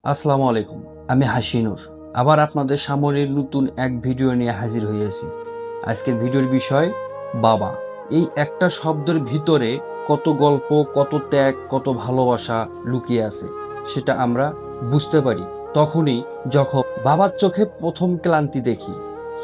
আসসালামু আলাইকুম। আমি হাসিনুর। আবার আপনাদের সামনে নতুন এক ভিডিও নিয়ে হাজির হয়েছি। আজকের ভিডিওর বিষয় বাবা। এই একটা শব্দের ভিতরে কত গল্প, কত ত্যাগ, কত ভালোবাসা লুকিয়ে আছে সেটা আমরা বুঝতে পারি তখনই যখন বাবার চোখে প্রথম ক্লান্তি দেখি।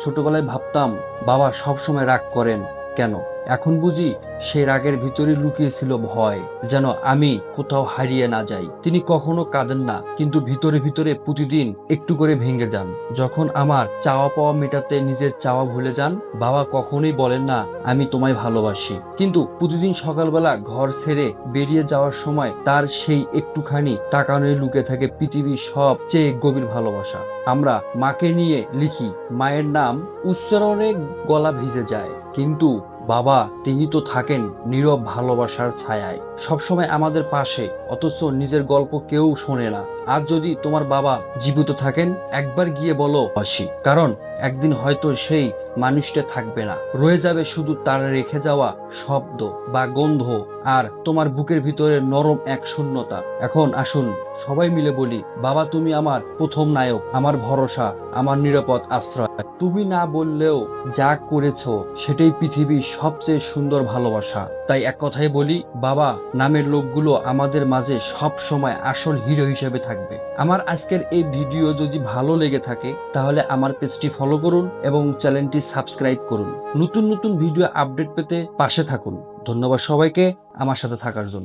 ছোটবেলায় ভাবতাম বাবা সবসময় রাগ করেন কেন? এখন বুঝি সেই রাগের ভিতরে লুকিয়ে ছিল ভয়, যেন আমি কোথাও হারিয়ে না যাই। তিনি কখনো কাঁদেন না, কিন্তু ভিতরে ভিতরে প্রতিদিন একটু করে ভেঙে যান। যখন আমার চাওয়া পাওয়া মেটাতে নিজের চাওয়া ভুলে যান, বাবা কখনোই বলেন না আমি তোমায় ভালোবাসি, কিন্তু প্রতিদিন সকালবেলা ঘর ছেড়ে বেরিয়ে যাওয়ার সময় তার সেই একটুখানি তাকানোয় লুকিয়ে থাকে পৃথিবীর সবচেয়ে গভীর ভালোবাসা। আমরা মাকে নিয়ে লিখি, মায়ের নাম উচ্চারণে গলা ভিজে যায়, কিন্তু বাবা তিনি তো থাকেন নীরব ভালোবাসার ছায়ায়, সবসময় আমাদের পাশে, অথচ নিজের গল্প কেউ শোনে না। আজ যদি তোমার বাবা জীবিত থাকেন, একবার গিয়ে বলো হাসি, কারণ একদিন হয়তো সেই মানুষটা থাকবে না, রয়ে যাবে শুধু তার রেখে যাওয়া শব্দ বা গন্ধ, আর তোমার বুকের ভিতরে নরম এক শূন্যতা। এখন আসুন সবাই মিলে বলি, বাবা তুমি আমার প্রথম নায়ক, আমার ভরসা, আমার নিরাপদ আশ্রয়। তুমি না বললেও যা করেছো সেটাই পৃথিবীর সবচেয়ে সুন্দর ভালোবাসা। তাই এক কথায় বলি, বাবা নামের লোকগুলো আমাদের মাঝে সব সময় আসল হিরো হিসেবে থাকবে। আমার আজকের এই ভিডিও যদি ভালো লেগে থাকে তাহলে আমার পেজটি ফলো করুন এবং চ্যানেলটি সাবস্ক্রাইব করুন। নতুন নতুন ভিডিও আপডেট পেতে পাশে থাকুন। ধন্যবাদ সবাইকে আমার সাথে থাকার জন্য।